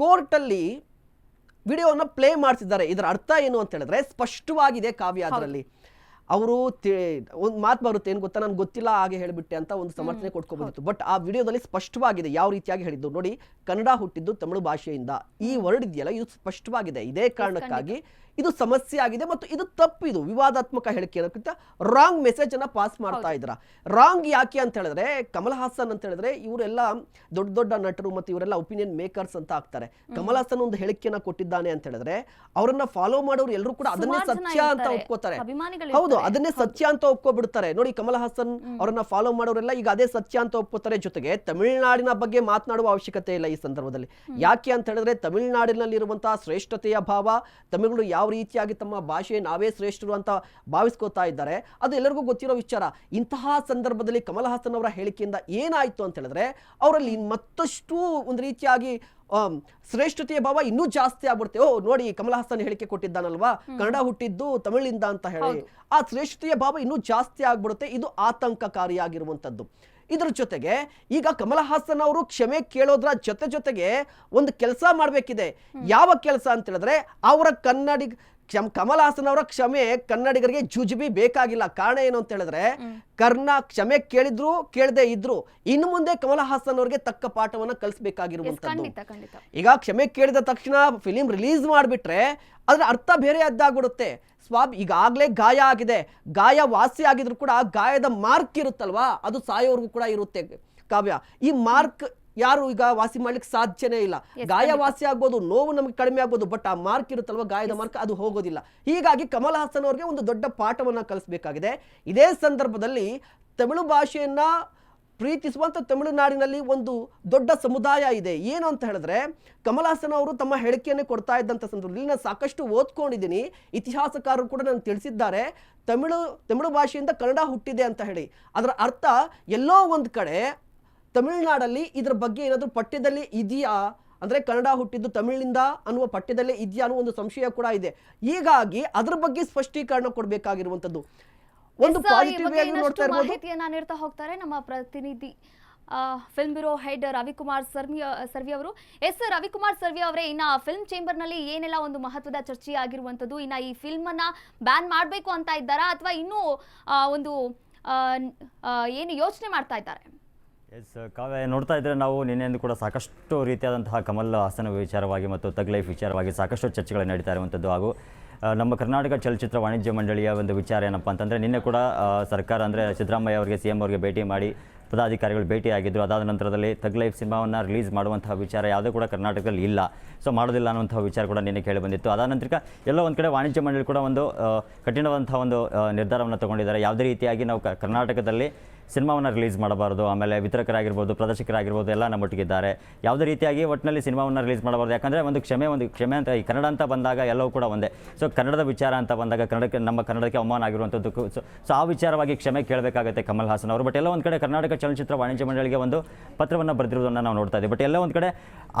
ಕೋರ್ಟಲ್ಲಿ ವಿಡಿಯೋನ ಪ್ಲೇ ಮಾಡ್ತಿದ್ದಾರೆ. ಇದರ ಅರ್ಥ ಏನು ಅಂತ ಹೇಳಿದ್ರೆ ಸ್ಪಷ್ಟವಾಗಿದೆ ಕಾವ್ಯ ಅದರಲ್ಲಿ. ಅವರು ಒಂದು ಮಾತು ಬರುತ್ತೆ, ಏನು ಗೊತ್ತಾ, ನನ್ಗೆ ಗೊತ್ತಿಲ್ಲ ಹಾಗೆ ಹೇಳಿಬಿಟ್ಟೆ ಅಂತ ಒಂದು ಸಮರ್ಥನೆ ಕೊಟ್ಕೋಬಹುದು. ಬಟ್ ಆ ವಿಡಿಯೋದಲ್ಲಿ ಸ್ಪಷ್ಟವಾಗಿದೆ ಯಾವ ರೀತಿಯಾಗಿ ಹೇಳಿದ್ದು ನೋಡಿ. ಕನ್ನಡ ಹುಟ್ಟಿದ್ದು ತಮಿಳು ಭಾಷೆಯಿಂದ, ಈ ವರ್ಡ್ ಇದೆಯಲ್ಲ ಇದು ಸ್ಪಷ್ಟವಾಗಿದೆ. ಇದೇ ಕಾರಣಕ್ಕಾಗಿ ಇದು ಸಮಸ್ಯೆ ಆಗಿದೆ ಮತ್ತು ಇದು ತಪ್ಪು, ಇದು ವಿವಾದಾತ್ಮಕ ಹೇಳಿಕೆ ಅನ್ನೋಕ್ಕಿಂತ ರಾಂಗ್ ಮೆಸೇಜ್ ಅನ್ನ ಪಾಸ್ ಮಾಡ್ತಾ ಇದ್ರ. ರಾಂಗ್ ಯಾಕೆ ಅಂತ ಹೇಳಿದ್ರೆ ಕಮಲ್ ಹಾಸನ್ ಅಂತ ಹೇಳಿದ್ರೆ ಇವರೆಲ್ಲ ದೊಡ್ಡ ದೊಡ್ಡ ನಟರು ಮತ್ತು ಇವರೆಲ್ಲ ಒಪಿನಿಯನ್ ಮೇಕರ್ಸ್ ಅಂತ ಆಗ್ತಾರೆ. ಕಮಲ್ ಹಾಸನ್ ಒಂದು ಹೇಳಿಕೆಯನ್ನ ಕೊಟ್ಟಿದ್ದಾನೆ ಅಂತ ಹೇಳಿದ್ರೆ ಅವರನ್ನ ಫಾಲೋ ಮಾಡೋರು ಎಲ್ಲರೂ ಕೂಡ ಅದನ್ನೇ ಸತ್ಯ ಅಂತ ಒಪ್ಕೋತಾರೆ. ಹೌದು, ಅದನ್ನೇ ಸತ್ಯ ಅಂತ ಒಪ್ಕೊಬಿಡ್ತಾರೆ. ನೋಡಿ, ಕಮಲ್ ಹಾಸನ್ ಅವರನ್ನ ಫಾಲೋ ಮಾಡೋರೆಲ್ಲ ಈಗ ಅದೇ ಸತ್ಯ ಅಂತ ಒಪ್ಕೋತಾರೆ. ಜೊತೆಗೆ ತಮಿಳುನಾಡಿನ ಬಗ್ಗೆ ಮಾತನಾಡುವ ಅವಶ್ಯಕತೆ ಇಲ್ಲ ಈ ಸಂದರ್ಭದಲ್ಲಿ. ಯಾಕೆ ಅಂತ ಹೇಳಿದ್ರೆ ತಮಿಳುನಾಡಿನಲ್ಲಿರುವಂತಹ ಶ್ರೇಷ್ಠತೆಯ ಭಾವ, ತಮಿಳು ಯಾವ ರೀತಿಯಾಗಿ ತಮ್ಮ ಭಾಷೆ ನಾವೇ ಶ್ರೇಷ್ಠರು ಅಂತ ಭಾವಿಸ್ಕೋತಾ ಇದ್ದಾರೆ ಅದು ಎಲ್ಲರಿಗೂ ಗೊತ್ತಿರೋ ವಿಚಾರ. ಇಂತಹ ಸಂದರ್ಭದಲ್ಲಿ ಕಮಲ್ ಹಾಸನ್ ಅವರ ಹೇಳಿಕೆಯಿಂದ ಏನಾಯ್ತು ಅಂತ ಹೇಳಿದ್ರೆ ಅವರಲ್ಲಿ ಮತ್ತಷ್ಟು ಒಂದು ರೀತಿಯಾಗಿ ಶ್ರೇಷ್ಠತೆಯ ಭಾವ ಇನ್ನೂ ಜಾಸ್ತಿ ಆಗ್ಬಿಡುತ್ತೆ. ಓ ನೋಡಿ, ಕಮಲ್ ಹಾಸನ್ ಹೇಳಿಕೆ ಕೊಟ್ಟಿದ್ದಾನಲ್ವಾ, ಕನ್ನಡ ಹುಟ್ಟಿದ್ದು ತಮಿಳಿಂದ ಅಂತ ಹೇಳಿ ಆ ಶ್ರೇಷ್ಠತೆಯ ಭಾವ ಇನ್ನೂ ಜಾಸ್ತಿ ಆಗ್ಬಿಡುತ್ತೆ. ಇದು ಆತಂಕಕಾರಿಯಾಗಿರುವಂತದ್ದು. ಇದರ ಜೊತೆಗೆ ಈಗ ಕಮಲ್ ಹಾಸನ್ ಅವರು ಕ್ಷಮೆ ಕೇಳೋದ್ರ ಜೊತೆಗೆ ಒಂದು ಕೆಲಸ ಮಾಡಬೇಕಿದೆ. ಯಾವ ಕೆಲಸ ಅಂತ ಹೇಳಿದ್ರೆ ಅವರ ಕಮಲ್ ಹಾಸನ್ ಅವರ ಕ್ಷಮೆ ಕನ್ನಡಿಗರಿಗೆ ಜುಜುಬಿ ಬೇಕಾಗಿಲ್ಲ. ಕಾರಣ ಏನು ಅಂತ ಹೇಳಿದ್ರೆ ಕ್ಷಮೆ ಕೇಳಿದ್ರು ಕೇಳದೆ ಇದ್ರು ಇನ್ನು ಮುಂದೆ ಕಮಲ್ ಹಾಸನ್ ಅವರಿಗೆ ತಕ್ಕ ಪಾಠವನ್ನ ಕಲಿಸಬೇಕಾಗಿರುವಂತದ್ದು. ಈಗ ಕ್ಷಮೆ ಕೇಳಿದ ತಕ್ಷಣ ಫಿಲಿಂ ರಿಲೀಸ್ ಮಾಡಿಬಿಟ್ರೆ ಅದರ ಅರ್ಥ ಬೇರೆ ಅದ್ದಾಗ್ಬಿಡುತ್ತೆ. ಈಗಾಗಲೇ ಗಾಯ ಆಗಿದೆ, ಗಾಯ ವಾಸಿ ಆಗಿದ್ರು ಕೂಡ ಗಾಯದ ಮಾರ್ಕ್ ಇರುತ್ತಲ್ವಾ, ಅದು ಸಾಯೋವರೆಗೂ ಕೂಡ ಇರುತ್ತೆ ಕಾವ್ಯ. ಈ ಮಾರ್ಕ್ ಯಾರು ಈಗ ವಾಸಿ ಮಾಡ್ಲಿಕ್ಕೆ ಸಾಧ್ಯನೇ ಇಲ್ಲ. ಗಾಯ ವಾಸಿ ಆಗ್ಬೋದು, ನೋವು ನಮಗೆ ಕಡಿಮೆ ಆಗ್ಬೋದು, ಬಟ್ ಆ ಮಾರ್ಕ್ ಇರುತ್ತಲ್ವಾ, ಗಾಯದ ಮಾರ್ಕ್, ಅದು ಹೋಗೋದಿಲ್ಲ. ಹೀಗಾಗಿ ಕಮಲ್ ಹಾಸನ್ ಅವರಿಗೆ ಒಂದು ದೊಡ್ಡ ಪಾಠವನ್ನ ಕಲಿಸಬೇಕಾಗಿದೆ. ಇದೇ ಸಂದರ್ಭದಲ್ಲಿ ತಮಿಳು ಭಾಷೆಯನ್ನ ಪ್ರೀತಿಸುವಂತ ತಮಿಳುನಾಡಿನಲ್ಲಿ ಒಂದು ದೊಡ್ಡ ಸಮುದಾಯ ಇದೆ. ಏನು ಅಂತ ಹೇಳಿದ್ರೆ ಕಮಲ್ ಹಾಸನ್ ಅವರು ತಮ್ಮ ಹೇಳಿಕೆಯನ್ನೇ ಕೊಡ್ತಾ ಇದ್ದಂಥ ಸಂದರ್ಭದಲ್ಲಿ ನಾನು ಸಾಕಷ್ಟು ಓದ್ಕೊಂಡಿದ್ದೀನಿ, ಇತಿಹಾಸಕಾರರು ಕೂಡ ನನಗೆ ತಿಳಿಸಿದ್ದಾರೆ ತಮಿಳು ಭಾಷೆಯಿಂದ ಕನ್ನಡ ಹುಟ್ಟಿದೆ ಅಂತ ಹೇಳಿ. ಅದರ ಅರ್ಥ ಎಲ್ಲೋ ಒಂದು ಕಡೆ ತಮಿಳುನಾಡಲ್ಲಿ ಇದರ ಬಗ್ಗೆ ಏನಾದರೂ ಪಠ್ಯದಲ್ಲಿ ಇದೆಯಾ ಅಂದ್ರೆ ಕನ್ನಡ ಹುಟ್ಟಿದ್ದು ತಮಿಳಿಂದ ಅನ್ನುವ ಪಠ್ಯದಲ್ಲೇ ಇದೆಯಾ ಅನ್ನೋ ಒಂದು ಸಂಶಯ ಕೂಡ ಇದೆ. ಹೀಗಾಗಿ ಅದ್ರ ಬಗ್ಗೆ ಸ್ಪಷ್ಟೀಕರಣ ಕೊಡಬೇಕಾಗಿರುವಂತದ್ದು. ಒಂದು ಪಾಸಿಟಿವ್ ಆಗಿ ನೋಡ್ತಾ ಇರಬಹುದು. ಮಾಹಿತಿಯನ್ನ ನೀಡ್ತಾ ಹೋಗ್ತಾರೆ ನಮ್ಮ ಪ್ರತಿನಿಧಿ ಫಿಲ್ಮ್ ಬ್ಯೂರೋ ಹೆಡ್ ರವಿಕುಮಾರ್ ಸರ್ವಿ ಅವರು. ರವಿಕುಮಾರ್ ಸರ್ವಿ ಅವರೇ, ಇನ್ನ ಫಿಲ್ಮ್ ಚೇಂಬರ್ ನಲ್ಲಿ ಏನೆಲ್ಲ ಒಂದು ಮಹತ್ವದ ಚರ್ಚೆ ಆಗಿರುವಂತದ್ದು, ಇನ್ನ ಈ ಫಿಲ್ಮ್ ಅನ್ನ ಬ್ಯಾನ್ ಮಾಡಬೇಕು ಅಂತ ಇದ್ದಾರಾ ಅಥವಾ ಇನ್ನೂ ಒಂದು ಏನು ಯೋಚನೆ ಮಾಡ್ತಾ ಇದ್ದಾರೆ? ಕಾವ್ಯ, ನೋಡ್ತಾ ಇದ್ರೆ ನಾವು ನಿನ್ನೆಂದು ಕೂಡ ಸಾಕಷ್ಟು ರೀತಿಯಾದಂತಹ ಕಮಲ್ ಹಾಸನ್ ವಿಚಾರವಾಗಿ ಮತ್ತು ತಗ್ ಲೈಫ್ ವಿಚಾರವಾಗಿ ಸಾಕಷ್ಟು ಚರ್ಚೆಗಳು ನಡೀತಾ ಇರುವಂಥದ್ದು. ಹಾಗೂ ನಮ್ಮ ಕರ್ನಾಟಕ ಚಲನಚಿತ್ರ ವಾಣಿಜ್ಯ ಮಂಡಳಿಯ ಒಂದು ವಿಚಾರ ಏನಪ್ಪ ಅಂತಂದರೆ ನಿನ್ನೆ ಕೂಡ ಸರ್ಕಾರ ಅಂದರೆ ಸಿದ್ದರಾಮಯ್ಯ ಅವರಿಗೆ CM ಅವರಿಗೆ ಭೇಟಿ ಮಾಡಿ ಪದಾಧಿಕಾರಿಗಳು ಭೇಟಿಯಾಗಿದ್ದರು. ಅದಾದ ನಂತರದಲ್ಲಿ ತಗ್ ಲೈಫ್ ಸಿನಿಮಾವನ್ನು ರಿಲೀಸ್ ಮಾಡುವಂತಹ ವಿಚಾರ ಯಾವುದೂ ಕೂಡ ಕರ್ನಾಟಕದಲ್ಲಿ ಇಲ್ಲ, ಸೊ ಮಾಡೋದಿಲ್ಲ ಅನ್ನುವಂಥ ವಿಚಾರ ಕೂಡ ನಿನ್ನೆ ಕೇಳಿ ಬಂದಿತ್ತು. ಅದಾದ ನಂತರ ಎಲ್ಲೋ ಒಂದು ಕಡೆ ವಾಣಿಜ್ಯ ಮಂಡಳಿ ಕೂಡ ಒಂದು ಕಠಿಣವಾದಂಥ ಒಂದು ನಿರ್ಧಾರವನ್ನು ತಗೊಂಡಿದ್ದಾರೆ. ಯಾವುದೇ ರೀತಿಯಾಗಿ ನಾವು ಕರ್ನಾಟಕದಲ್ಲಿ ಸಿನಿಮಾವನ್ನು ರಿಲೀಸ್ ಮಾಡಬಾರ್ದು, ಆಮೇಲೆ ವಿತರಕರಾಗಿರ್ಬೋದು, ಪ್ರದರ್ಶಕರಾಗಿರ್ಬೋದು ಎಲ್ಲ ನಮ್ಮೊಟ್ಟಿಗಿದ್ದಾರೆ. ಯಾವುದೇ ರೀತಿಯಾಗಿ ಒಟ್ಟಿನಲ್ಲಿ ಸಿನಿಮಾವನ್ನು ರಿಲೀಸ್ ಮಾಡಬಾರ್ದು. ಯಾಕಂದರೆ ಒಂದು ಕ್ಷಮೆ ಅಂತ ಈ ಕನ್ನಡ ಅಂತ ಬಂದಾಗ ಎಲ್ಲವೂ ಕೂಡ ಒಂದೇ. ಸೊ ಕನ್ನಡದ ವಿಚಾರ ಅಂತ ಬಂದಾಗ ನಮ್ಮ ಕನ್ನಡಕ್ಕೆ ಅವಮಾನ ಆಗಿರುವಂಥದ್ದು, ಸೊ ಆ ವಿಚಾರವಾಗಿ ಕ್ಷಮೆ ಕೇಳಬೇಕಾಗುತ್ತೆ ಕಮಲ್ ಹಾಸನ್ ಅವರು. ಬಟ್ ಎಲ್ಲ ಒಂದು ಕಡೆ ಕರ್ನಾಟಕ ಚಲನಚಿತ್ರ ವಾಣಿಜ್ಯ ಮಂಡಳಿಗೆ ಒಂದು ಪತ್ರವನ್ನು ಬರೆದಿರೋದನ್ನು ನಾವು ನೋಡ್ತಾ ಇದ್ದೀವಿ. ಬಟ್ ಎಲ್ಲ ಒಂದು ಕಡೆ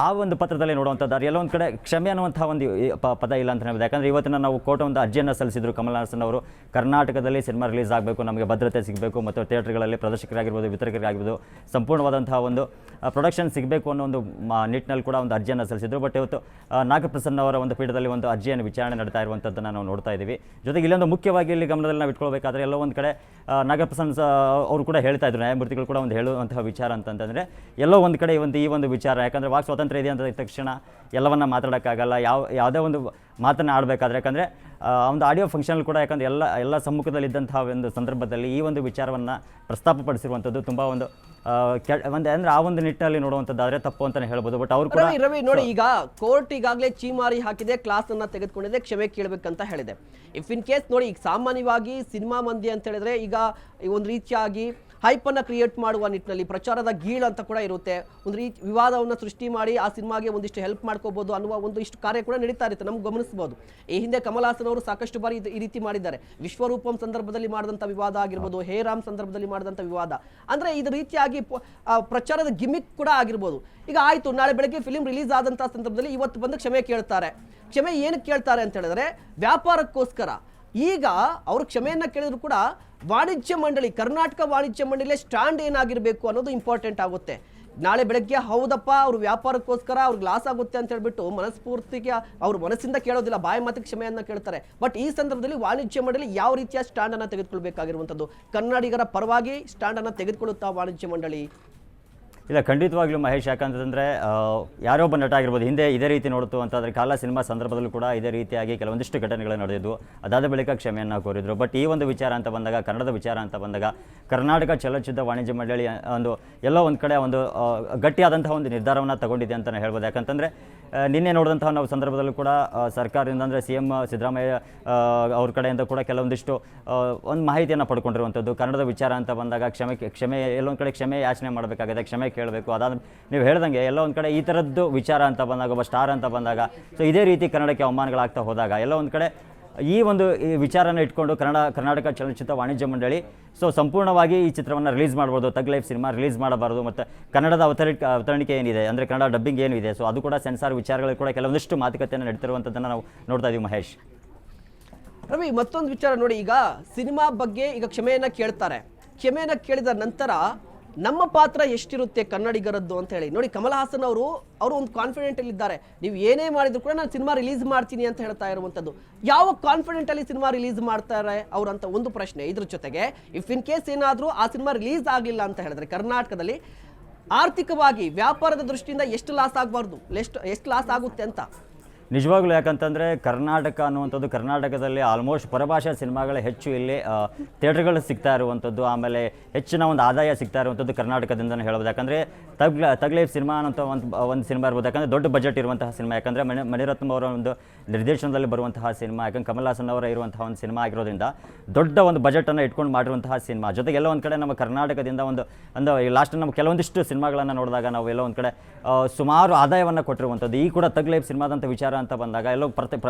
ಆ ಒಂದು ಪತ್ರದಲ್ಲಿ ನೋಡುವಂಥದ್ದು ಎಲ್ಲ ಒಂದು ಕಡೆ ಕ್ಷಮೆ ಅನ್ನುವಂಥ ಒಂದು ಪದ ಇಲ್ಲ ಅಂತ ಹೇಳ್ಬೋದು. ಯಾಕಂದರೆ ಇವತ್ತಿನ ನಾವು ಕೋರ್ಟ್ ಒಂದು ಅರ್ಜಿಯನ್ನು ಸಲ್ಲಿಸಿದ್ರು ಕಮಲ್ ಹಾಸನ್ ಅವರು. ಕರ್ನಾಟಕದಲ್ಲಿ ಸಿನಿಮಾ ರಿಲೀಸ್ ಆಗಬೇಕು, ನಮಗೆ ಭದ್ರತೆ ಸಿಗಬೇಕು ಮತ್ತು ಥಿಯೇಟರ್ಗಳಲ್ಲಿ ಪ್ರದರ್ಶಕರಾಗಿರ್ಬೋದು, ವಿತರಕರಾಗಿರ್ಬೋದು ಸಂಪೂರ್ಣವಾದಂತಹ ಒಂದು ಪ್ರೊಡಕ್ಷನ್ ಸಿಗಬೇಕು ಅನ್ನೋ ಒಂದು ನಿಟ್ಟಿನಲ್ಲಿ ಕೂಡ ಒಂದು ಅರ್ಜಿಯನ್ನು ಸಲ್ಲಿಸಿದ್ರು. ಬಟ್ ಇವತ್ತು ನಾಗಪ್ರಸನ್ನ ಅವರ ಒಂದು ಪೀಠದಲ್ಲಿ ಒಂದು ಅರ್ಜಿಯನ್ನು ವಿಚಾರಣೆ ನಡೀತಾ ಇರುವಂಥದ್ದನ್ನು ನಾವು ನೋಡ್ತಾ ಇದ್ದೀವಿ. ಜೊತೆಗೆ ಇಲ್ಲೊಂದು ಮುಖ್ಯವಾಗಿ ಇಲ್ಲಿ ಗಮನದಲ್ಲಿ ನಾವು ಇಟ್ಕೊಳ್ಬೇಕಾದ್ರೆ ಎಲ್ಲೋ ಒಂದು ಕಡೆ ನಾಗಪ್ರಸನ್ನ ಅವರು ಕೂಡ ಹೇಳ್ತಾ ಇದ್ರು, ನ್ಯಾಯಮೂರ್ತಿಗಳು ಕೂಡ ಒಂದು ಹೇಳುವಂತಹ ವಿಚಾರ ಅಂತಂದರೆ ಎಲ್ಲೋ ಒಂದು ಕಡೆ ಈ ಒಂದು ವಿಚಾರ, ಯಾಕಂದರೆ ವಾಕ್ ಸ್ವಾತಂತ್ರ್ಯ ಇದೆ ಅಂತ ತಕ್ಷಣ ಎಲ್ಲವನ್ನ ಮಾತಾಡೋಕ್ಕಾಗಲ್ಲ. ಯಾವುದೇ ಒಂದು ಮಾತನ್ನು ಆಡಬೇಕಾದ್ರೆ, ಯಾಕಂದರೆ ಒಂದು ಆಡಿಯೋ ಫಂಕ್ಷನ್ ಕೂಡ ಯಾಕಂದರೆ ಎಲ್ಲ ಸಮ್ಮುಖದಲ್ಲಿದ್ದಂತಹ ಒಂದು ಸಂದರ್ಭದಲ್ಲಿ ಈ ಒಂದು ವಿಚಾರವನ್ನು ಪ್ರಸ್ತಾಪಪಡಿಸಿರುವಂಥದ್ದು ತುಂಬ ಒಂದು ಅಂದರೆ ಆ ಒಂದು ನಿಟ್ಟಿನಲ್ಲಿ ನೋಡುವಂಥದ್ದಾದ್ರೆ ತಪ್ಪು ಅಂತಾನೆ ಹೇಳ್ಬೋದು. ಬಟ್ ಅವರು ಕೂಡ ರವಿ ನೋಡಿ, ಈಗ ಕೋರ್ಟ್ ಈಗಾಗಲೇ ಚೀಮಾರಿ ಹಾಕಿದೆ, ಕ್ಲಾಸ್ ಅನ್ನ ತೆಗೆದುಕೊಂಡಿದೆ, ಕ್ಷಮೆ ಕೇಳಬೇಕಂತ ಹೇಳಿದೆ. ಇಫ್ ಇನ್ ಕೇಸ್ ನೋಡಿ, ಈಗ ಸಾಮಾನ್ಯವಾಗಿ ಸಿನಿಮಾ ಮಂದಿ ಅಂತ ಹೇಳಿದ್ರೆ ಈಗ ಒಂದು ರೀತಿಯಾಗಿ ಹೈಪನ್ನು ಕ್ರಿಯೇಟ್ ಮಾಡುವ ನಿಟ್ಟಿನಲ್ಲಿ ಪ್ರಚಾರದ ಗೀಳು ಅಂತ ಕೂಡ ಇರುತ್ತೆ. ಒಂದು ರೀತಿ ವಿವಾದವನ್ನು ಸೃಷ್ಟಿ ಮಾಡಿ ಆ ಸಿನಿಮಾಗೆ ಒಂದಿಷ್ಟು ಹೆಲ್ಪ್ ಮಾಡ್ಕೋಬಹುದು ಅನ್ನುವ ಒಂದು ಇಷ್ಟು ಕಾರ್ಯ ಕೂಡ ನಡೀತಾ ಇರುತ್ತೆ, ನಮ್ಗೆ ಗಮನಿಸಬಹುದು. ಈ ಹಿಂದೆ ಕಮಲ್ ಹಾಸನ್ ಅವರು ಸಾಕಷ್ಟು ಬಾರಿ ಈ ರೀತಿ ಮಾಡಿದ್ದಾರೆ. ವಿಶ್ವರೂಪಂ ಸಂದರ್ಭದಲ್ಲಿ ಮಾಡಿದಂಥ ವಿವಾದ ಆಗಿರ್ಬೋದು, ಹೇ ರಾಮ್ ಸಂದರ್ಭದಲ್ಲಿ ಮಾಡಿದಂಥ ವಿವಾದ, ಅಂದರೆ ಇದು ರೀತಿಯಾಗಿ ಪ್ರಚಾರದ ಗಿಮಿಕ್ ಕೂಡ ಆಗಿರ್ಬೋದು. ಈಗ ಆಯಿತು, ನಾಳೆ ಬೆಳಗ್ಗೆ ಫಿಲಿಂ ರಿಲೀಸ್ ಆದಂಥ ಸಂದರ್ಭದಲ್ಲಿ ಇವತ್ತು ಬಂದು ಕ್ಷಮೆ ಕೇಳ್ತಾರೆ. ಕ್ಷಮೆ ಏನಕ್ಕೆ ಕೇಳ್ತಾರೆ ಅಂತ ಹೇಳಿದ್ರೆ ವ್ಯಾಪಾರಕ್ಕೋಸ್ಕರ. ಈಗ ಅವರು ಕ್ಷಮೆಯನ್ನು ಕೇಳಿದ್ರು ಕೂಡ ವಾಣಿಜ್ಯ ಮಂಡಳಿ, ಕರ್ನಾಟಕ ವಾಣಿಜ್ಯ ಮಂಡಳಿಯ ಸ್ಟ್ಯಾಂಡ್ ಏನಾಗಿರಬೇಕು ಅನ್ನೋದು ಇಂಪಾರ್ಟೆಂಟ್ ಆಗುತ್ತೆ. ನಾಳೆ ಬೆಳಗ್ಗೆ ಹೌದಪ್ಪ ಅವ್ರ ವ್ಯಾಪಾರಕ್ಕೋಸ್ಕರ ಅವ್ರಿಗೆ ಲಾಸ್ ಆಗುತ್ತೆ ಅಂತ ಹೇಳ್ಬಿಟ್ಟು ಮನಸ್ಫೂರ್ತಿಗೆ ಅವ್ರ ಮನಸ್ಸಿಂದ ಕೇಳೋದಿಲ್ಲ, ಬಾಯಿ ಮಾತಿಗೆ ಕ್ಷಮೆಯನ್ನ ಕೇಳ್ತಾರೆ. ಬಟ್ ಈ ಸಂದರ್ಭದಲ್ಲಿ ವಾಣಿಜ್ಯ ಮಂಡಳಿ ಯಾವ ರೀತಿಯ ಸ್ಟ್ಯಾಂಡ್ ಅನ್ನ ತೆಗೆದುಕೊಳ್ಬೇಕಾಗಿರುವಂತದ್ದು, ಕನ್ನಡಿಗರ ಪರವಾಗಿ ಸ್ಟ್ಯಾಂಡ್ ಅನ್ನ ತೆಗೆದುಕೊಳ್ಳುತ್ತಾ ವಾಣಿಜ್ಯ ಮಂಡಳಿ? ಇಲ್ಲ, ಖಂಡಿತವಾಗ್ಲೂ ಮಹೇಶ್, ಯಾಕಂತಂದರೆ ಯಾರೊಬ್ಬ ನಟ ಆಗಿರ್ಬೋದು ಹಿಂದೆ ಇದೇ ರೀತಿ ನೋಡ್ತು ಅಂತಂದರೆ ಕಾಲ ಸಿನಿಮಾ ಸಂದರ್ಭದಲ್ಲೂ ಕೂಡ ಇದೇ ರೀತಿಯಾಗಿ ಕೆಲವೊಂದಿಷ್ಟು ಘಟನೆಗಳು ನಡೆದಿದ್ವು. ಅದಾದ ಬಳಿಕ ಕ್ಷಮೆಯನ್ನು ಕೋರಿದ್ರು. ಬಟ್ ಈ ಒಂದು ವಿಚಾರ ಅಂತ ಬಂದಾಗ, ಕನ್ನಡದ ವಿಚಾರ ಅಂತ ಬಂದಾಗ, ಕರ್ನಾಟಕ ಚಲನಚಿತ್ರ ವಾಣಿಜ್ಯ ಮಂಡಳಿ ಒಂದು ಎಲ್ಲೋ ಒಂದು ಕಡೆ ಒಂದು ಗಟ್ಟಿಯಾದಂತಹ ಒಂದು ನಿರ್ಧಾರವನ್ನು ತಗೊಂಡಿದೆ ಅಂತಲೇ ಹೇಳ್ಬೋದು. ಯಾಕಂತಂದರೆ ನಿನ್ನೆ ನೋಡಿದಂತಹ ನಾವು ಸಂದರ್ಭದಲ್ಲೂ ಕೂಡ ಸರ್ಕಾರದಿಂದ ಅಂದರೆ CM ಸಿದ್ದರಾಮಯ್ಯ ಅವ್ರ ಕಡೆಯಿಂದ ಕೂಡ ಕೆಲವೊಂದಿಷ್ಟು ಒಂದು ಮಾಹಿತಿಯನ್ನು ಪಡ್ಕೊಂಡಿರುವಂಥದ್ದು. ಕನ್ನಡದ ವಿಚಾರ ಅಂತ ಬಂದಾಗ ಕ್ಷಮೆ ಎಲ್ಲೊಂದು ಕಡೆ ಕ್ಷಮೆ ಯಾಚನೆ ಮಾಡಬೇಕಾಗಿದೆ, ಕ್ಷಮೆ ಕೇಳಬೇಕು. ಅದಾದ ನೀವು ಹೇಳ್ದಂಗೆ ಎಲ್ಲ ಒಂದು ಕಡೆ ಈ ಥರದ್ದು ವಿಚಾರ ಅಂತ ಬಂದಾಗ, ಒಬ್ಬ ಸ್ಟಾರ್ ಅಂತ ಬಂದಾಗ, ಸೊ ಇದೇ ರೀತಿ ಕನ್ನಡಕ್ಕೆ ಅವಮಾನಗಳಾಗ್ತಾ ಹೋದಾಗ ಎಲ್ಲ ಒಂದು ಕಡೆ ಈ ಒಂದು ವಿಚಾರನ ಇಟ್ಕೊಂಡು ಕರ್ನಾಟಕ ಚಲನಚಿತ್ರ ವಾಣಿಜ್ಯ ಮಂಡಳಿ ಸೊ ಸಂಪೂರ್ಣವಾಗಿ ಈ ಚಿತ್ರವನ್ನು ರಿಲೀಸ್ ಮಾಡ್ಬೋದು, ತಗ್ ಲೈಫ್ ಸಿನಿಮಾ ರಿಲೀಸ್ ಮಾಡಬಾರ್ದು. ಮತ್ತು ಕನ್ನಡದ ಅವತರಣಿಕೆ ಏನಿದೆ ಅಂದರೆ ಕನ್ನಡ ಡಬ್ಬಿಂಗ್ ಏನಿದೆ, ಸೊ ಅದು ಕೂಡ ಸೆನ್ಸಾರ್ ವಿಚಾರಗಳು ಕೂಡ ಕೆಲವೊಂದಿಷ್ಟು ಮಾತುಕತೆಯನ್ನು ನಡೀತಿರುವಂಥದ್ದನ್ನು ನಾವು ನೋಡ್ತಾ ಇದ್ದೀವಿ ಮಹೇಶ್. ರವಿ, ಮತ್ತೊಂದು ವಿಚಾರ ನೋಡಿ, ಈಗ ಸಿನಿಮಾ ಬಗ್ಗೆ ಈಗ ಕ್ಷಮೆಯನ್ನ ಕೇಳ್ತಾರೆ. ಕ್ಷಮೆಯನ್ನ ಕೇಳಿದ ನಂತರ ನಮ್ಮ ಪಾತ್ರ ಎಷ್ಟಿರುತ್ತೆ ಕನ್ನಡಿಗರದ್ದು ಅಂತ ಹೇಳಿ ನೋಡಿ, ಕಮಲ್ ಹಾಸನ್ ಅವರು ಒಂದು ಕಾನ್ಫಿಡೆಂಟ್ ಅಲ್ಲಿ ಇದ್ದಾರೆ. ನೀವು ಏನೇ ಮಾಡಿದ್ರು ಕೂಡ ನಾನು ಸಿನಿಮಾ ರಿಲೀಸ್ ಮಾಡ್ತೀನಿ ಅಂತ ಹೇಳ್ತಾ ಇರುವಂತದ್ದು. ಯಾವ ಕಾನ್ಫಿಡೆಂಟ್ ಅಲ್ಲಿ ಸಿನಿಮಾ ರಿಲೀಸ್ ಮಾಡ್ತಾರೆ ಅವರು ಅಂತ ಒಂದು ಪ್ರಶ್ನೆ. ಇದ್ರ ಜೊತೆಗೆ ಇಫ್ ಇನ್ ಕೇಸ್ ಏನಾದರೂ ಆ ಸಿನಿಮಾ ರಿಲೀಸ್ ಆಗಲಿಲ್ಲ ಅಂತ ಹೇಳಿದ್ರೆ ಕರ್ನಾಟಕದಲ್ಲಿ ಆರ್ಥಿಕವಾಗಿ ವ್ಯಾಪಾರದ ದೃಷ್ಟಿಯಿಂದ ಎಷ್ಟು ಲಾಸ್ ಆಗಬಾರ್ದು, ಎಷ್ಟು ಲಾಸ್ ಆಗುತ್ತೆ ಅಂತ ನಿಜವಾಗ್ಲೂ. ಯಾಕಂತಂದರೆ ಕರ್ನಾಟಕ ಅನ್ನುವಂಥದ್ದು, ಕರ್ನಾಟಕದಲ್ಲಿ ಆಲ್ಮೋಸ್ಟ್ ಪರಭಾಷಾ ಸಿನಿಮಾಗಳೇ ಹೆಚ್ಚು ಇಲ್ಲಿ ಥಿಯೇಟರ್ಗಳು ಸಿಗ್ತಾ ಇರುವಂಥದ್ದು, ಆಮೇಲೆ ಹೆಚ್ಚಿನ ಒಂದು ಆದಾಯ ಸಿಗ್ತಾ ಇರುವಂಥದ್ದು ಕರ್ನಾಟಕದಿಂದನೇ ಹೇಳ್ಬೋದು. ಯಾಕಂದರೆ ತಗ್ ಲೈಫ್ ಸಿನಿಮಾ ಅಂತ ಒಂದು ಸಿನಿಮಾ ಇರ್ಬೋದು. ಯಾಕಂದರೆ ದೊಡ್ಡ ಬಜೆಟ್ ಇರುವಂತಹ ಸಿನಿಮಾ, ಯಾಕಂದರೆ ಮಣಿರತ್ನಂ ಅವರ ಒಂದು ನಿರ್ದೇಶನದಲ್ಲಿ ಬರುವಂತಹ ಸಿನಿಮಾ, ಯಾಕಂದ್ರೆ ಕಮಲ್ ಹಾಸನ್ ಅವರ ಇರುವಂತಹ ಒಂದು ಸಿನಿಮಾ ಆಗಿರೋದ್ರಿಂದ ದೊಡ್ಡ ಒಂದು ಬಜೆಟನ್ನು ಇಟ್ಕೊಂಡು ಮಾಡಿರುವಂತಹ ಸಿನಿಮಾ. ಜೊತೆಗೆ ಎಲ್ಲ ಒಂದು ಕಡೆ ನಮ್ಮ ಕರ್ನಾಟಕದಿಂದ ಒಂದು ಲಾಸ್ಟ್ ನಮ್ಮ ಕೆಲವೊಂದಿಷ್ಟು ಸಿನಿಮಾಗಳನ್ನು ನೋಡಿದಾಗ ನಾವು ಎಲ್ಲ ಒಂದು ಕಡೆ ಸುಮಾರು ಆದಾಯವನ್ನು ಕೊಟ್ಟಿರುವಂಥದ್ದು. ಈ ಕೂಡ ತಗ್ ಲೈಫ್ ಸಿನಿಮಾದಂಥ ವಿಚಾರ ಅಂತ ಬಂದಾಗ ಎಲ್ಲೋ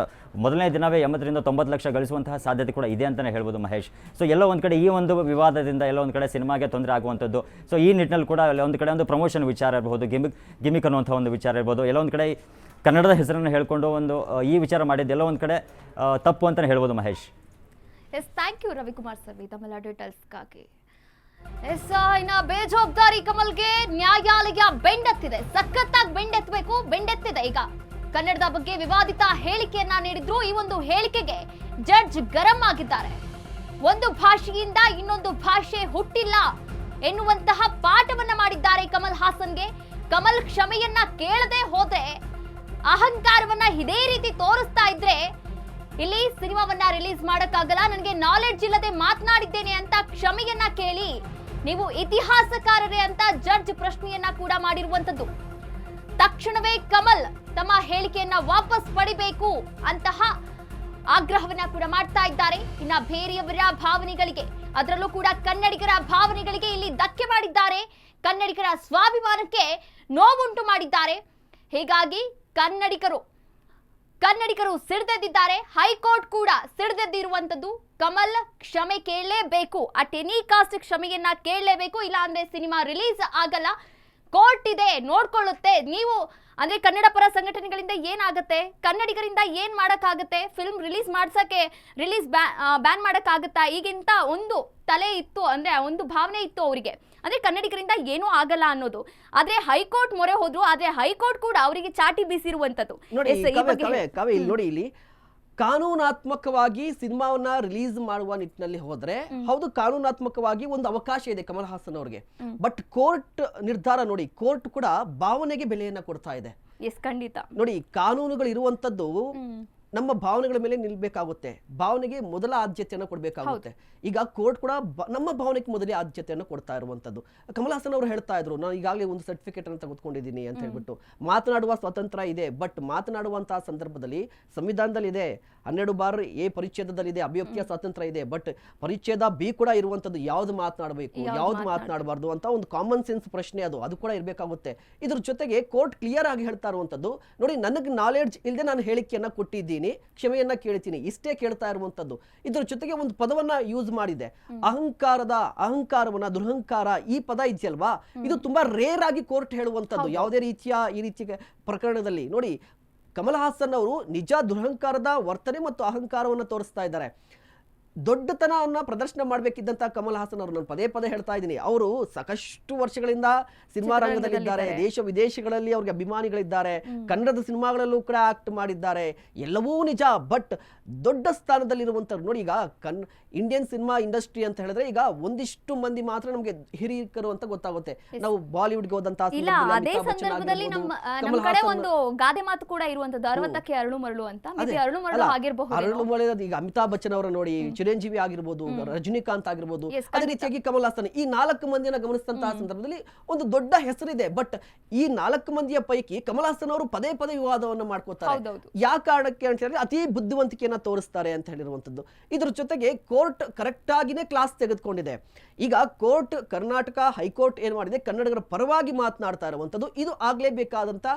ಮೊದಲನೇ ದಿನವೇ 80 ರಿಂದ 90 ಲಕ್ಷ ಗಳಿಸುವಂತಹ ಸಾಧ್ಯತೆ ಕೂಡ ಇದೆ ಅಂತಲೇ ಹೇಳ್ಬೋದು ಮಹೇಶ್. ಸೊ ಎಲ್ಲೋ ಒಂದು ಕಡೆ ಈ ಒಂದು ವಿವಾದದಿಂದ ಎಲ್ಲೋ ಒಂದು ಕಡೆ ಸಿನಿಮಾಗೆ ತೊಂದರೆ ಆಗುವಂಥದ್ದು. ಸೊ ಈ ನಿಟ್ಟಿನಲ್ಲಿ ಕೂಡ ಒಂದು ಕಡೆ ಒಂದು ಪ್ರಮೋಷನ್ ವಿಚಾರ ಇರ್ಬೋದು, ಗಿಮಿಕ್ ಅನ್ನುವಂಥ ಒಂದು ವಿಚಾರ ಇರ್ಬೋದು, ಎಲ್ಲ ಒಂದು ಕಡೆ ಕನ್ನಡದ ಹೆಸರನ್ನು ಹೇಳ್ಕೊಂಡು ಒಂದು ಈ ವಿಚಾರ ಮಾಡಿದ್ದೆಲ್ಲ ಒಂದು ಕಡೆ ತಪ್ಪು ಅಂತಲೇ ಹೇಳ್ಬೋದು Mahesh. Yes, thank you Ravikumar ಸರ್ವಿ ತಮ್ಮೆಲ್ಲ ಡೀಟೇಲ್ಸ್ಗಾಗಿ. ಎಸ್, ಇನ್ನ ಬೇಜವಾಬ್ದಾರಿ ಕಮಲ್ಗೆ ನ್ಯಾಯಾಲಯ ಬೆಂಡೆತ್ತಿದೆ, ಸಖತ್ತಾಗಿ ಬೆಂಡೆತ್ತಿದೆ. ಈಗ ಕನ್ನಡದ ಬಗ್ಗೆ ವಿವಾದಿತ ಹೇಳಿಕೆಯನ್ನ ನೀಡಿದ್ರು. ಈ ಒಂದು ಹೇಳಿಕೆಗೆ ಜಡ್ಜ್ ಗರಂ ಆಗಿದ್ದಾರೆ. ಒಂದು ಭಾಷೆಯಿಂದ ಇನ್ನೊಂದು ಭಾಷೆ ಹುಟ್ಟಿಲ್ಲ ಎನ್ನುವಂತಹ ಪಾಠವನ್ನ ಮಾಡಿದ್ದಾರೆ ಕಮಲ್ ಹಾಸನ್ಗೆ. ಕಮಲ್ ಕ್ಷಮೆಯನ್ನ ಕೇಳದೆ ಹೋದ್ರೆ, ಅಹಂಕಾರವನ್ನ ಇದೇ ರೀತಿ ತೋರಿಸ್ತಾ ಇದ್ರೆ ಇಲ್ಲಿ ಸಿನಿಮಾವನ್ನ ರಿಲೀಸ್ ಮಾಡಕ್ಕಾಗಲ್ಲ, ನನಗೆ ನಾಲೆಡ್ಜ್ ಇಲ್ಲದೆ ಮಾತನಾಡಿದ್ದೇನೆ ಅಂತ ಕ್ಷಮೆಯನ್ನ ಕೇಳಿ, ನೀವು ಇತಿಹಾಸಕಾರರೇ ಅಂತ ಜಡ್ಜ್ ಪ್ರಶ್ನೆಯನ್ನ ಕೂಡ ಮಾಡಿರುವಂತದ್ದು. ತಕ್ಷಣವೇ ಕಮಲ್ ತಮ್ಮ ಹೇಳಿಕೆಯನ್ನ ವಾಪಸ್ ಪಡಿಬೇಕು ಅಂತಹ ಆಗ್ರಹವನ್ನ ಕೂಡ ಮಾಡ್ತಾ ಇದ್ದಾರೆ. ಇನ್ನ ಬೇರೆಯವರ ಭಾವನೆಗಳಿಗೆ, ಅದರಲ್ಲೂ ಕೂಡ ಕನ್ನಡಿಗರ ಭಾವನೆಗಳಿಗೆ ಇಲ್ಲಿ ಧಕ್ಕೆ ಮಾಡಿದ್ದಾರೆ. ಕನ್ನಡಿಗರ ಸ್ವಾಭಿಮಾನಕ್ಕೆ ನೋವುಂಟು ಮಾಡಿದ್ದಾರೆ. ಹೀಗಾಗಿ ಕನ್ನಡಿಗರು ಸಿಡಿದೆದ್ದಿದ್ದಾರೆ. ಹೈಕೋರ್ಟ್ ಕೂಡ ಸಿಡಿದೆದ್ದಿರುವಂತದ್ದು. ಕಮಲ್ ಕ್ಷಮೆ ಕೇಳಲೇಬೇಕು, ಅಟ್ ಎನಿ ಕಾಸ್ಟ್ ಕ್ಷಮೆಯನ್ನ ಕೇಳಲೇಬೇಕು, ಇಲ್ಲ ಅಂದ್ರೆ ಸಿನಿಮಾ ರಿಲೀಸ್ ಆಗಲ್ಲ. ಕೋರ್ಟ್ ಇದೆ, ನೋಡ್ಕೊಳ್ಳುತ್ತೆ. ನೀವು ಅಂದ್ರೆ ಕನ್ನಡ ಪರ ಸಂಘಟನೆಗಳಿಂದ ಏನಾಗುತ್ತೆ, ಕನ್ನಡಿಗರಿಂದ ಏನ್ ಮಾಡಕ್ಕಾಗತ್ತೆ, ಫಿಲ್ಮ್ ರಿಲೀಸ್ ಬ್ಯಾನ್ ಮಾಡಕ್ಕಾಗತ್ತಾ? ಈಗಿಂತ ಒಂದು ತಲೆ ಇತ್ತು, ಅಂದ್ರೆ ಒಂದು ಭಾವನೆ ಇತ್ತು ಅವರಿಗೆ, ಅಂದ್ರೆ ಕನ್ನಡಿಗರಿಂದ ಏನೂ ಆಗಲ್ಲ ಅನ್ನೋದು. ಆದ್ರೆ ಹೈಕೋರ್ಟ್ ಮೊರೆ ಹೋದ್ರು, ಆದ್ರೆ ಹೈಕೋರ್ಟ್ ಕೂಡ ಅವರಿಗೆ ಚಾಟಿ ಬೀಸಿರುವಂತದ್ದು. ನೋಡಿ, ಇಲ್ಲಿ ಕಾನೂನಾತ್ಮಕವಾಗಿ ಸಿನಿಮಾವನ್ನ ರಿಲೀಸ್ ಮಾಡುವ ನಿಟ್ಟಿನಲ್ಲಿ ಹೋದ್ರೆ ಹೌದು, ಕಾನೂನಾತ್ಮಕವಾಗಿ ಒಂದು ಅವಕಾಶ ಇದೆ ಕಮಲ್ ಹಾಸನ್ ಅವ್ರಿಗೆ. ಬಟ್ ಕೋರ್ಟ್ ನಿರ್ಧಾರ ನೋಡಿ, ಕೋರ್ಟ್ ಕೂಡ ಭಾವನೆಗೆ ಬೆಲೆಯನ್ನ ಕೊಡ್ತಾ ಇದೆ. ಎಸ್, ಖಂಡಿತ. ನೋಡಿ, ಕಾನೂನುಗಳು ಇರುವಂತದ್ದು ನಮ್ಮ ಭಾವನೆಗಳ ಮೇಲೆ ನಿಲ್ಬೇಕಾಗುತ್ತೆ, ಭಾವನೆಗೆ ಮೊದಲ ಆದ್ಯತೆಯನ್ನು ಕೊಡಬೇಕಾಗುತ್ತೆ. ಈಗ ಕೋರ್ಟ್ ಕೂಡ ನಮ್ಮ ಭಾವನೆಗೆ ಮೊದಲೇ ಆದ್ಯತೆಯನ್ನು ಕೊಡ್ತಾ ಇರುವಂತದ್ದು. ಕಮಲ್ ಹಾಸನ್ ಅವರು ಹೇಳ್ತಾ ಇದ್ರು, ನಾನು ಈಗಾಗಲೇ ಒಂದು ಸರ್ಟಿಫಿಕೇಟ್ ಅನ್ನು ತೆಗೆದುಕೊಂಡಿದ್ದೀನಿ ಅಂತ ಹೇಳ್ಬಿಟ್ಟು. ಮಾತನಾಡುವ ಸ್ವಾತಂತ್ರ್ಯ ಇದೆ, ಬಟ್ ಮಾತನಾಡುವಂತಹ ಸಂದರ್ಭದಲ್ಲಿ ಸಂವಿಧಾನದಲ್ಲಿ ಇದೆ, 12(a) ಪರಿಚ್ಛೇದದಲ್ಲಿದೆ, ಅಭಿವ್ಯಕ್ತಿಯ ಸ್ವಾತಂತ್ರ್ಯ ಇದೆ. ಬಟ್ ಪರಿಚ್ಛೇದ B ಕೂಡ ಇರುವಂತದ್ದು, ಯಾವ್ದು ಮಾತನಾಡಬೇಕು, ಯಾವ್ದು ಮಾತನಾಡಬಾರ್ದು ಅಂತ ಒಂದು ಕಾಮನ್ ಸೆನ್ಸ್ ಪ್ರಶ್ನೆ ಅದು ಕೂಡ ಇರಬೇಕಾಗುತ್ತೆ. ಇದ್ರ ಜೊತೆಗೆ ಕೋರ್ಟ್ ಕ್ಲಿಯರ್ ಆಗಿ ಹೇಳ್ತಾ ಇರುವಂತದ್ದು, ನೋಡಿ, ನನಗೆ ನಾಲೆಡ್ಜ್ ಇಲ್ಲದೆ ನಾನು ಹೇಳಿಕೆಯನ್ನ ಕೊಟ್ಟಿದ್ದೀನಿ, ಕ್ಷಮೆಯನ್ನ ಕೇಳ್ತೀನಿ, ಇಷ್ಟೇ ಕೇಳ್ತಾ ಇರುವಂತದ್ದು. ಇದ್ರ ಜೊತೆಗೆ ಒಂದು ಪದವನ್ನ ಯೂಸ್ ಮಾಡಿದೆ, ಅಹಂಕಾರವನ್ನ, ದುರಹಂಕಾರ, ಈ ಪದ ಇದೆಯಲ್ವಾ, ಇದು ತುಂಬಾ ರೇರ್ ಆಗಿ ಕೋರ್ಟ್ ಹೇಳುವಂತದ್ದು ಯಾವುದೇ ಈ ರೀತಿಯ ಪ್ರಕರಣದಲ್ಲಿ. ನೋಡಿ, ಕಮಲ್ ಹಾಸನ್ ಅವರು ನಿಜ ದುರಹಂಕಾರದ ವರ್ತನೆ ಮತ್ತು ಅಹಂಕಾರವನ್ನು ತೋರಿಸ್ತಾ ಇದ್ದಾರೆ. ದೊಡ್ಡತನವನ್ನ ಪ್ರದರ್ಶನ ಮಾಡಬೇಕಿದ್ದಂತ ಕಮಲ್ ಹಾಸನ್ ಅವರು, ನಾನು ಪದೇ ಪದೇ ಹೇಳ್ತಾ ಇದ್ದೀನಿ, ಅವರು ಸಾಕಷ್ಟು ವರ್ಷಗಳಿಂದ ಸಿನಿಮಾ ರಂಗದಲ್ಲಿದ್ದಾರೆ, ದೇಶ ವಿದೇಶಗಳಲ್ಲಿ ಅವ್ರಿಗೆ ಅಭಿಮಾನಿಗಳಿದ್ದಾರೆ, ಕನ್ನಡದ ಸಿನಿಮಾಗಳಲ್ಲೂ ಕೂಡ ಆಕ್ಟ್ ಮಾಡಿದ್ದಾರೆ, ಎಲ್ಲವೂ ನಿಜ. ಬಟ್ ದೊಡ್ಡ ಸ್ಥಾನದಲ್ಲಿರುವಂತವ್ರು ನೋಡಿ, ಈಗ ಇಂಡಿಯನ್ ಸಿನಿಮಾ ಇಂಡಸ್ಟ್ರಿ ಅಂತ ಹೇಳಿದ್ರೆ ಈಗ ಒಂದಿಷ್ಟು ಮಂದಿ ಮಾತ್ರ ನಮಗೆ ಹಿರಿಯರು ಅಂತ ಗೊತ್ತಾಗುತ್ತೆ. ನಾವು ಬಾಲಿವುಡ್ಗೆ ಹೋದಂತಹ ಇಲ್ಲ, ಅದೇ ಸಂದರ್ಭದಲ್ಲಿ ನಮ್ಮ ಕಡೆ ಒಂದು ಗಾದೆ ಮಾತು ಕೂಡ ಇರುವಂತದ್ದು, 60ಕ್ಕೆ ಅರಳು ಮರಳು ಅಂತ. ಅರಳು ಮರಳು ಆಗಿರಬಹುದು. ಅರಳು ಮರಳು ಈಗ ಅಮಿತಾಬ್ ಬಚ್ಚನ್ ಅವರ ನೋಡಿ, ಚಿರಂಜೀವಿ ಆಗಿರ್ಬೋದು, ರಜನಿಕಾಂತ್ ಆಗಿರ್ಬೋದು, ಅದೇ ರೀತಿಯಾಗಿ ಕಮಲ್ ಹಾಸನ್, ಈ 4 ಮಂದಿಯನ್ನ ಗಮನಿಸಿದಂತಹ ಸಂದರ್ಭದಲ್ಲಿ ಒಂದು ದೊಡ್ಡ ಹೆಸರಿದೆ. ಬಟ್ ಈ 4 ಮಂದಿಯ ಪೈಕಿ ಕಮಲ್ ಹಾಸನ್ ಅವರು ಪದೇ ಪದೇ ವಿವಾದವನ್ನು ಮಾಡ್ಕೋತಾರೆ. ಯಾವ ಕಾರಣಕ್ಕೆ ಅಂತ ಹೇಳಿದ್ರೆ ಅತಿ ಬುದ್ಧಿವಂತಿಕೆಯನ್ನ ತೋರಿಸ್ತಾರೆ ಅಂತ ಹೇಳಿರುವಂತದ್ದು. ಇದ್ರ ಜೊತೆಗೆ ಕೋರ್ಟ್ ಕರೆಕ್ಟ್ ಆಗಿನೇ ಕ್ಲಾಸ್ ತೆಗೆದುಕೊಂಡಿದೆ. ಈಗ ಕೋರ್ಟ್, ಕರ್ನಾಟಕ ಹೈಕೋರ್ಟ್ ಏನ್ ಮಾಡಿದೆ, ಕನ್ನಡಿಗರ ಪರವಾಗಿ ಮಾತನಾಡ್ತಾ ಇರುವಂತದ್ದು. ಇದು ಆಗ್ಲೇಬೇಕಾದಂತ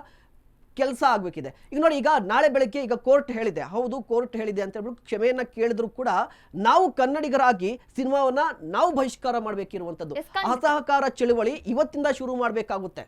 ಕೆಲಸ ಆಗ್ಬೇಕಿದೆ. ಈಗ ನೋಡಿ, ಈಗ ನಾಳೆ ಬೆಳಗ್ಗೆ ಈಗ ಕೋರ್ಟ್ ಹೇಳಿದೆ, ಹೌದು ಕೋರ್ಟ್ ಹೇಳಿದೆ ಅಂತ ಹೇಳ್ಬಿಟ್ಟು ಕ್ಷಮೆಯನ್ನ ಕೇಳಿದ್ರು ಕೂಡ ನಾವು ಕನ್ನಡಿಗರಾಗಿ ಸಿನಿಮಾವನ್ನ ನಾವು ಬಹಿಷ್ಕಾರ ಮಾಡ್ಬೇಕಿರುವಂತದ್ದು. ಅಸಹಕಾರ ಚಳುವಳಿ ಇವತ್ತಿಂದ ಶುರು ಮಾಡ್ಬೇಕಾಗುತ್ತೆ.